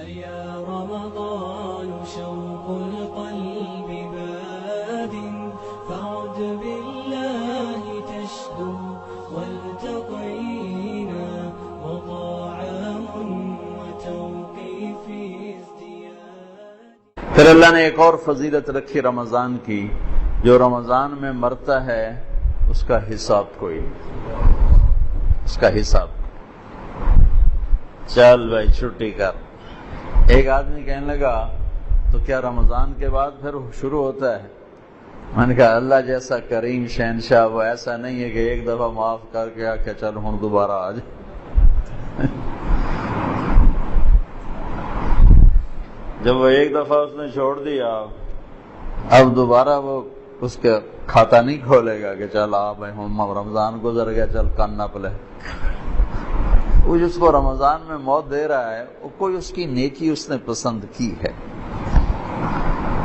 يا رمضان شوق القلب باد فعد بالله تشدو والتقينا وطعام وتوقيف ازدياد. پھر اللہ نے ایک اور فضیلت رکھی رمضان کی، جو رمضان میں مرتا ہے اس کا حساب کوئی نہیں، اس کا حساب چل بھائی چھٹی کر. ایک آدمی کہنے لگا تو کیا رمضان کے بعد پھر شروع ہوتا ہے؟ میں نے کہا اللہ جیسا کریم شہنشاہ وہ ایسا نہیں ہے کہ ایک دفعہ معاف کر کے آکے چل ہوں دوبارہ آ جائے. جب وہ ایک دفعہ اس نے چھوڑ دیا اب دوبارہ وہ اس کا کھاتا نہیں کھولے گا کہ چل آ بھائی ہوں رمضان گزر گیا چل کان نہ پلے. وہ جس کو رمضان میں موت دے رہا ہے وہ کوئی اس کی نیکی اس نے پسند کی ہے.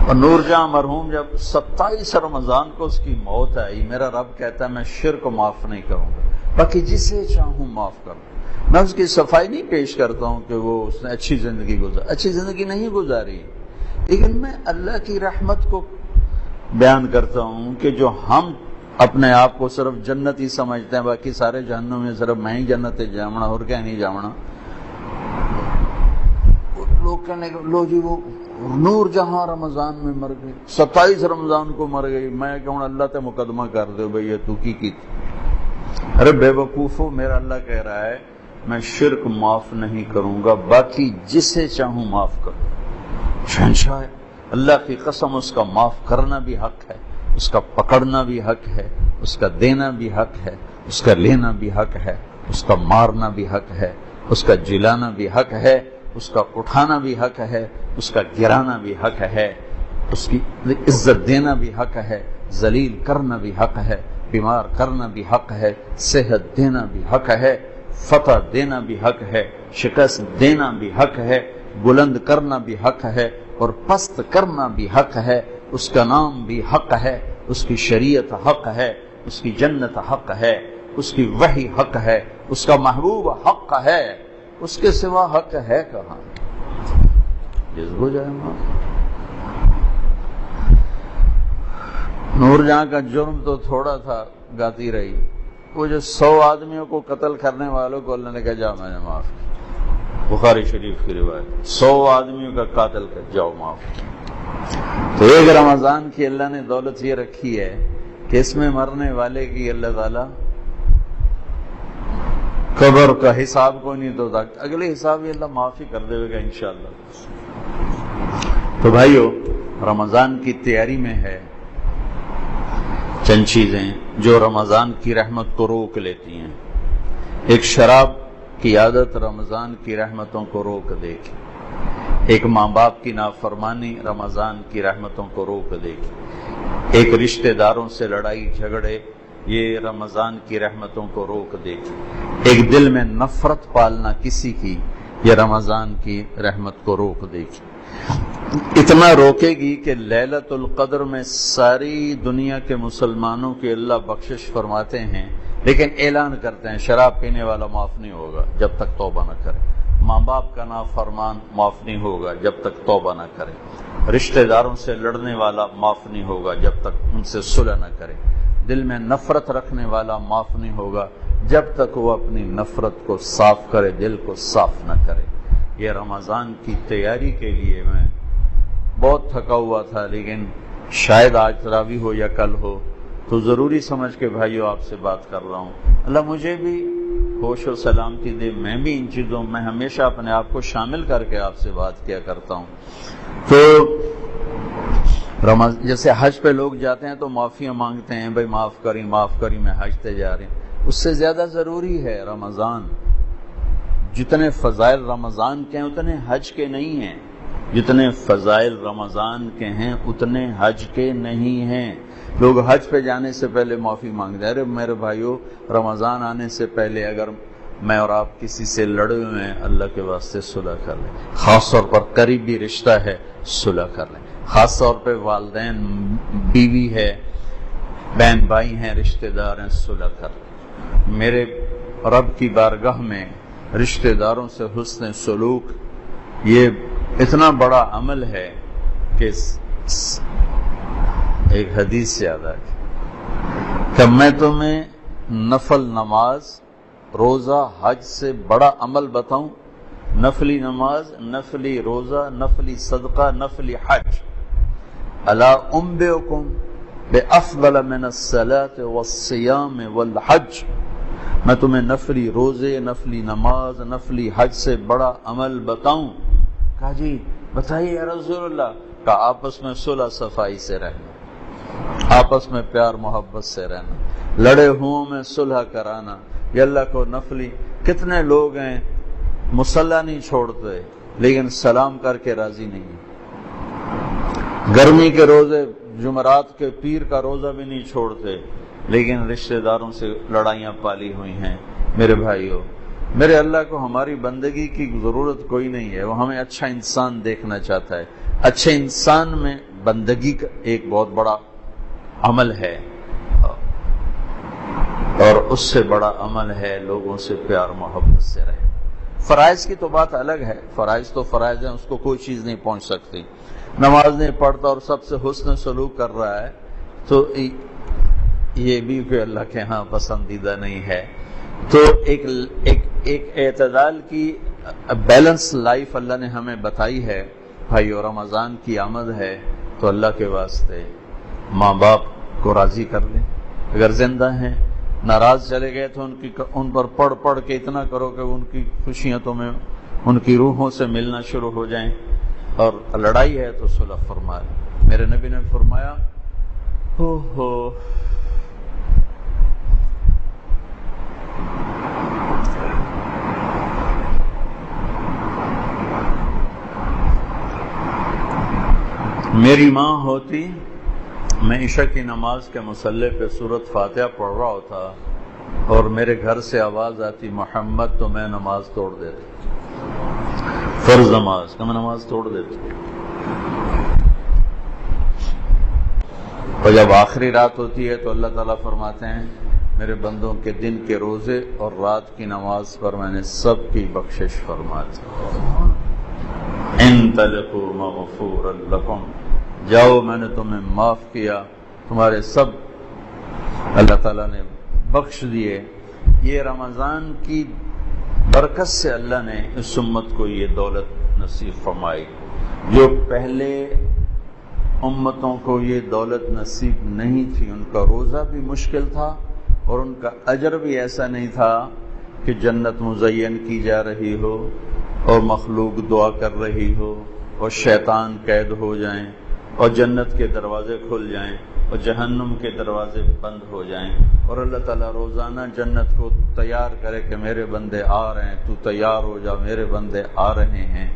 اور نور جہاں مرحوم جب 27 رمضان کو اس کی موت آئی، میرا رب کہتا ہے میں شرک معاف نہیں کروں گا، باقی جسے چاہوں معاف کروں. میں اس کی صفائی نہیں پیش کرتا ہوں کہ وہ اس نے اچھی زندگی اچھی زندگی نہیں گزاری، لیکن میں اللہ کی رحمت کو بیان کرتا ہوں کہ جو ہم اپنے آپ کو صرف جنتی سمجھتے ہیں، باقی سارے جہنم میں صرف میں ہی جنت جامنا اور کیا نہیں جامنا. لوگ کہنے لو جی وہ نور جہاں رمضان میں مر گئی، 27 رمضان کو مر گئی، میں کہوں اللہ تے مقدمہ کر دو بھئی یہ تو کی تھی. ارے بے وقوفو، میرا اللہ کہہ رہا ہے میں شرک معاف نہیں کروں گا، باقی جسے چاہوں معاف کروں. شہنشاہ ہے اللہ کی قسم، اس کا معاف کرنا بھی حق ہے، اس کا پکڑنا بھی حق ہے، اس کا دینا بھی حق ہے، اس کا لینا بھی حق ہے، اس کا مارنا بھی حق ہے، اس کا جلانا بھی حق ہے، اس کا اٹھانا بھی حق ہے، اس کا گرانا بھی حق ہے، اس کی عزت دینا بھی حق ہے، ذلیل کرنا بھی حق ہے، بیمار کرنا بھی حق ہے، صحت دینا بھی حق ہے، فتح دینا بھی حق ہے، شکست دینا بھی حق ہے، بلند کرنا بھی حق ہے اور پست کرنا بھی حق ہے. اس کا نام بھی حق ہے، اس کی شریعت حق ہے، اس کی جنت حق ہے، اس کی وحی حق ہے، اس کا محبوب حق ہے. اس کے سوا حق ہے کہاں؟ جس ہو جائے معاف. نور جہاں کا جرم تو تھوڑا تھا، گاتی رہی. وہ جو 100 آدمیوں کو قتل کرنے والوں کو اللہ نے کہا جاؤ میں نے معاف کیا. بخاری شریف کی روایت، 100 آدمیوں کا قاتل کر جاؤ معاف. تو ایک رمضان کی اللہ نے دولت یہ رکھی ہے کہ اس میں مرنے والے کی اللہ تعالیٰ قبر کا حساب کو نہیں تو اگلے حساب یہ اللہ معافی کر دے گا انشاءاللہ. تو بھائیو رمضان کی تیاری میں ہے چند چیزیں جو رمضان کی رحمت کو روک لیتی ہیں. ایک شراب کی عادت رمضان کی رحمتوں کو روک دے گی. ایک ماں باپ کی نافرمانی رمضان کی رحمتوں کو روک دے گی. ایک رشتہ داروں سے لڑائی جھگڑے یہ رمضان کی رحمتوں کو روک دے گی. ایک دل میں نفرت پالنا کسی کی یہ رمضان کی رحمت کو روک دے گی. اتنا روکے گی کہ لیلۃ القدر میں ساری دنیا کے مسلمانوں کی اللہ بخشش فرماتے ہیں، لیکن اعلان کرتے ہیں شراب پینے والا معاف نہیں ہوگا جب تک توبہ نہ کرے. ماں باپ کا نافرمان معاف نہیں ہوگا جب تک توبہ نہ کرے. رشتہ داروں سے لڑنے والا معاف نہیں ہوگا جب تک ان سے صلح نہ کرے. دل میں نفرت رکھنے والا معاف نہیں ہوگا جب تک وہ اپنی نفرت کو صاف کرے، دل کو صاف نہ کرے. یہ رمضان کی تیاری کے لیے میں بہت تھکا ہوا تھا، لیکن شاید آج تراویح ہو یا کل ہو تو ضروری سمجھ کے بھائیو آپ سے بات کر رہا ہوں. اللہ مجھے بھی ہوش و سلامتی دے، میں بھی ان چیزوں میں ہمیشہ اپنے آپ کو شامل کر کے آپ سے بات کیا کرتا ہوں. تو جیسے حج پہ لوگ جاتے ہیں تو معافیاں مانگتے ہیں، بھائی معاف کری میں حج تے جا رہے ہیں. اس سے زیادہ ضروری ہے رمضان. جتنے فضائل رمضان کے ہیں اتنے حج کے نہیں ہیں، جتنے فضائل رمضان کے ہیں اتنے حج کے نہیں ہیں. لوگ حج پہ جانے سے پہلے معافی مانگتے ہیں. ارے میرے بھائیو رمضان آنے سے پہلے اگر میں اور آپ کسی سے لڑے ہوئے ہیں اللہ کے واسطے صلح کر لیں. خاص طور پر قریبی رشتہ ہے صلح کر لیں. خاص طور پہ والدین، بیوی ہے، بہن بھائی ہیں، رشتہ دار ہیں، صلح کر لیں. میرے رب کی بارگاہ میں رشتہ داروں سے حسن سلوک یہ اتنا بڑا عمل ہے کہ ایک حدیث سے یاد آ گئی کہ میں تمہیں نفل نماز، روزہ، حج سے بڑا عمل بتاؤں؟ نفلی نماز، نفلی روزہ، نفلی صدقہ، نفلی حج۔ الا انبئکم بافضل من الصلاۃ والصیام والحج، میں تمہیں نفلی روزے، نفلی نماز، نفلی حج سے بڑا عمل بتاؤں؟ کہا جی بتائیے یا رسول اللہ۔ کہا آپس میں صلح صفائی سے رہنا، آپس میں پیار محبت سے رہنا، لڑے ہوں میں صلح کرانا۔ یہ اللہ کو نفلی، کتنے لوگ ہیں مصلی نہیں چھوڑتے لیکن سلام کر کے راضی نہیں ہیں، گرمی کے روزے، جمعرات کے پیر کا روزہ بھی نہیں چھوڑتے لیکن رشتہ داروں سے لڑائیاں پالی ہوئی ہیں۔ میرے بھائیو، میرے اللہ کو ہماری بندگی کی ضرورت کوئی نہیں ہے، وہ ہمیں اچھا انسان دیکھنا چاہتا ہے۔ اچھے انسان میں بندگی کا ایک بہت بڑا عمل ہے، اور اس سے بڑا عمل ہے لوگوں سے پیار محبت سے رہے۔ فرائض کی تو بات الگ ہے، فرائض تو فرائض ہیں، اس کو کوئی چیز نہیں پہنچ سکتی۔ نماز نہیں پڑھتا اور سب سے حسن سلوک کر رہا ہے تو یہ بھی کوئی اللہ کے ہاں پسندیدہ نہیں ہے۔ تو ایک اعتدال کی بیلنس لائف اللہ نے ہمیں بتائی ہے۔ بھائی، اور رمضان کی آمد ہے تو اللہ کے واسطے ماں باپ کو راضی کر لیں، اگر زندہ ہیں۔ ناراض چلے گئے تو ان پر پڑھ پڑھ کے اتنا کرو کہ ان کی خوشیاں تمہیں ان کی روحوں سے ملنا شروع ہو جائیں، اور لڑائی ہے تو صلح فرما لیں۔ میرے نبی نے فرمایا میری ماں ہوتی، میں عشاء کی نماز کے مصلی پہ سورۃ فاتحہ پڑھ رہا ہوتا اور میرے گھر سے آواز آتی محمد، تو میں نماز توڑ دیتا، فرض نماز کا میں نماز توڑ دیتا۔ اور جب آخری رات ہوتی ہے تو اللہ تعالیٰ فرماتے ہیں میرے بندوں کے دن کے روزے اور رات کی نماز پر میں نے سب کی بخشش فرما دی۔ انطلقوا مغفورا لکم، جاؤ میں نے تمہیں معاف کیا، تمہارے سب اللہ تعالیٰ نے بخش دیے۔ یہ رمضان کی برکت سے اللہ نے اس امت کو یہ دولت نصیب فرمائی، جو پہلے امتوں کو یہ دولت نصیب نہیں تھی۔ ان کا روزہ بھی مشکل تھا اور ان کا اجر بھی ایسا نہیں تھا کہ جنت مزین کی جا رہی ہو اور مخلوق دعا کر رہی ہو اور شیطان قید ہو جائیں اور جنت کے دروازے کھل جائیں اور جہنم کے دروازے بند ہو جائیں، اور اللہ تعالیٰ روزانہ جنت کو تیار کرے کہ میرے بندے آ رہے ہیں، تو تیار ہو جا، میرے بندے آ رہے ہیں۔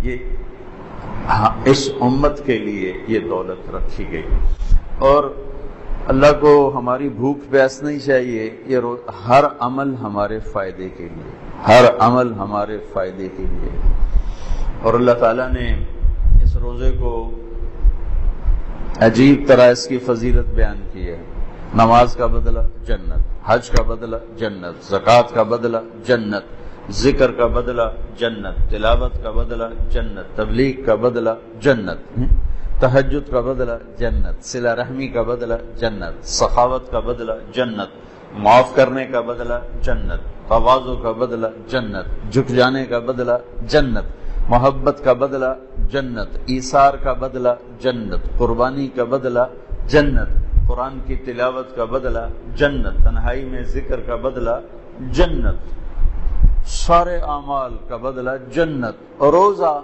یہ اس امت کے لیے یہ دولت رکھی گئی، اور اللہ کو ہماری بھوک پیاس نہیں چاہیے، یہ ہر عمل ہمارے فائدے کے لیے، ہر عمل ہمارے فائدے کے لیے۔ اور اللہ تعالیٰ نے اس روزے کو عجیب طرح اس کی فضیلت بیان کی ہے۔ نماز کا بدلہ جنت، حج کا بدلہ جنت، زکوٰۃ کا بدلہ جنت، ذکر کا بدلہ جنت، تلاوت کا بدلہ جنت، تبلیغ کا بدلہ جنت، تہجد کا بدلہ جنت، صلہ رحمی کا بدلہ جنت، سخاوت کا بدلہ جنت، معاف کرنے کا بدلہ جنت، تواضع کا بدلہ جنت، جھک جانے کا بدلہ جنت، محبت کا بدلہ جنت، ایثار کا بدلہ جنت، قربانی کا بدلہ جنت، قرآن کی تلاوت کا بدلہ جنت، تنہائی میں ذکر کا بدلہ جنت، سارے اعمال کا بدلہ جنت۔ اور روزہ،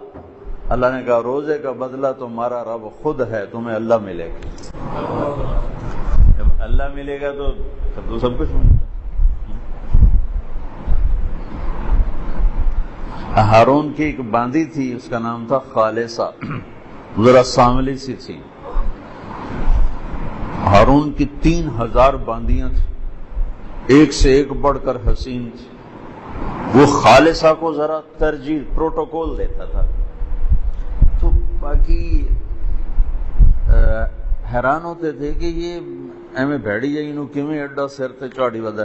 اللہ نے کہا روزے کا بدلہ تمہارا رب خود ہے، تمہیں اللہ ملے گا۔ جب اللہ ملے گا تو سب کچھ ملے گا۔ ہارون کی ایک باندی تھی، اس کا نام تھا خالصہ، ذرا سانولی سی تھی۔ ہارون کی 3000 باندیاں تھیں، ایک سے ایک بڑھ کر حسین تھی۔ وہ خالصہ کو ذرا ترجیح، پروٹوکول دیتا تھا، تو باقی حیران ہوتے تھے کہ یہ ایویں بھیڑی جائی نو کیویں ایڈا سر تے چاڑی ودا۔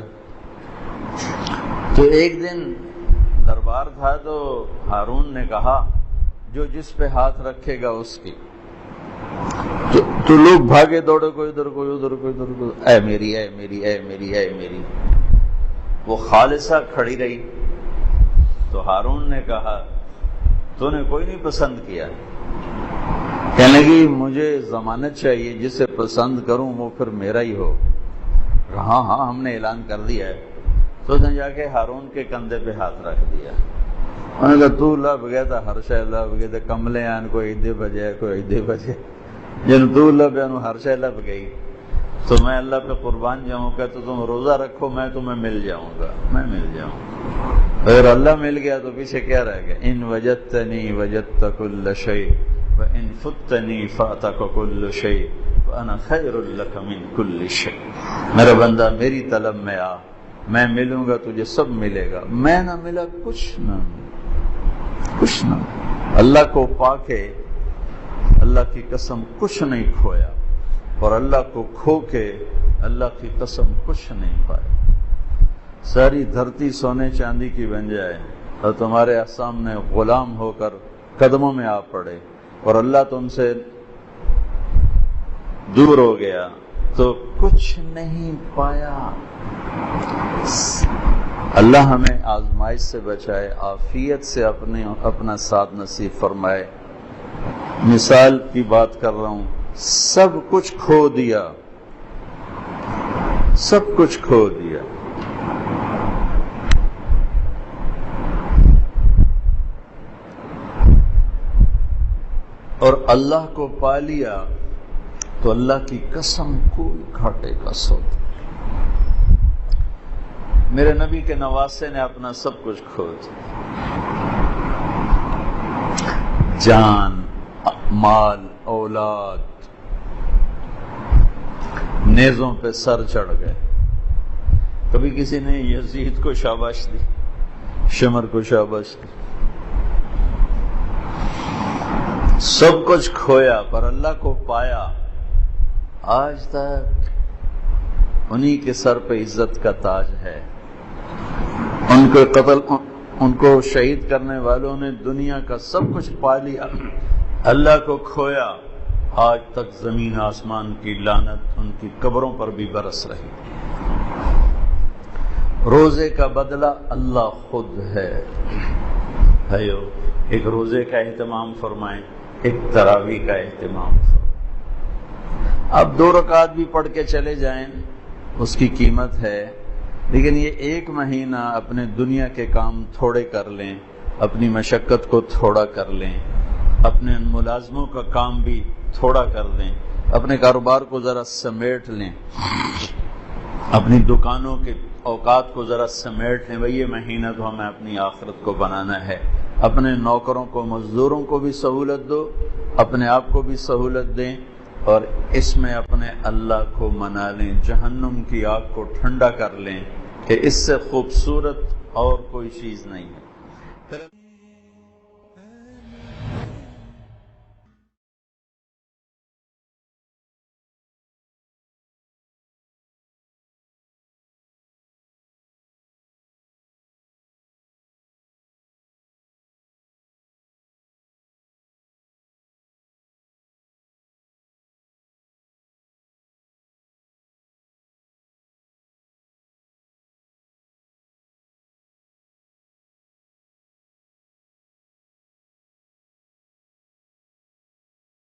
تو ایک دن دربار تھا تو ہارون نے کہا جو جس پہ ہاتھ رکھے گا اس کی. تو لوگ بھاگے دوڑے، کوئی ادھر کوئی ادھر کوئی ادھر، اے میری اے میری اے میری اے میری. وہ خالصہ کھڑی رہی تو ہارون نے کہا تو نے کوئی نہیں پسند کیا. کہنے لگی مجھے ضمانت چاہیے، جسے پسند کروں وہ پھر میرا ہی ہو. ہاں ہاں ہم نے اعلان کر دیا ہے. تو اس نے جا کے ہارون کے کندھے پہ ہاتھ رکھ دیا. انہوں نے کہا تو لب گیا تھا ہر شے لب گئے تھے، کملے آن کوئی ایدے بجے کوئی ایدے بجے، جن تو لب ہے ہر شے لب گئی. تو میں اللہ پہ قربان جاؤں گا، تو تم روزہ رکھو میں تمہیں مل جاؤں گا، میں مل جاؤں گا. اگر اللہ مل گیا تو پیچھے کیا رہ گیا؟ ان وجدتنی وجدت کل شیء وان فتنی فاتک کل شیء وانا خیر لک من کل شیء. میرا بندہ میری طلب میں آ، میں ملوں گا تجھے سب ملے گا، میں نہ ملا کچھ نہ کچھ نہ. اللہ کو پا کے اللہ کی قسم کچھ نہیں کھویا، اور اللہ کو کھو کے اللہ کی قسم کچھ نہیں پایا. ساری دھرتی سونے چاندی کی بن جائے اور تمہارے سامنے غلام ہو کر قدموں میں آ پڑے اور اللہ تم سے دور ہو گیا تو کچھ نہیں پایا. اللہ ہمیں آزمائش سے بچائے، عافیت سے اپنا ساتھ نصیب فرمائے. مثال کی بات کر رہا ہوں، سب کچھ کھو دیا، سب کچھ کھو دیا. اور اللہ کو پا لیا تو اللہ کی قسم کوئی گھاٹے کا سودا. میرے نبی کے نواسے نے اپنا سب کچھ کھو دیا، جان، مال، اولاد، نیزوں پہ سر چڑھ گئے. کبھی کسی نے یزید کو شاباش دی، شمر کو شاباش دی. سب کچھ کھویا پر اللہ کو پایا. آج تک انہی کے سر پہ عزت کا تاج ہے. ان کو شہید کرنے والوں نے دنیا کا سب کچھ پا لیا، اللہ کو کھویا. آج تک زمین آسمان کی لعنت ان کی قبروں پر بھی برس رہی. روزے کا بدلہ اللہ خود ہے. بھائیو، ایک روزے کا اہتمام فرمائیں، ایک تراویح کا اہتمام فرمائیں. آپ 2 رکعت بھی پڑھ کے چلے جائیں، اس کی قیمت ہے. لیکن یہ 1 مہینہ اپنے دنیا کے کام تھوڑے کر لیں، اپنی مشقت کو تھوڑا کر لیں، اپنے ملازموں کا کام بھی تھوڑا کر لیں، اپنے کاروبار کو ذرا سمیٹ لیں، اپنی دکانوں کے اوقات کو ذرا سمیٹ لیں. بھئی یہ مہینہ تو ہمیں اپنی آخرت کو بنانا ہے. اپنے نوکروں کو، مزدوروں کو بھی سہولت دو، اپنے آپ کو بھی سہولت دیں، اور اس میں اپنے اللہ کو منا لیں. جہنم کی آگ کو ٹھنڈا کر لیں کہ اس سے خوبصورت اور کوئی چیز نہیں ہے.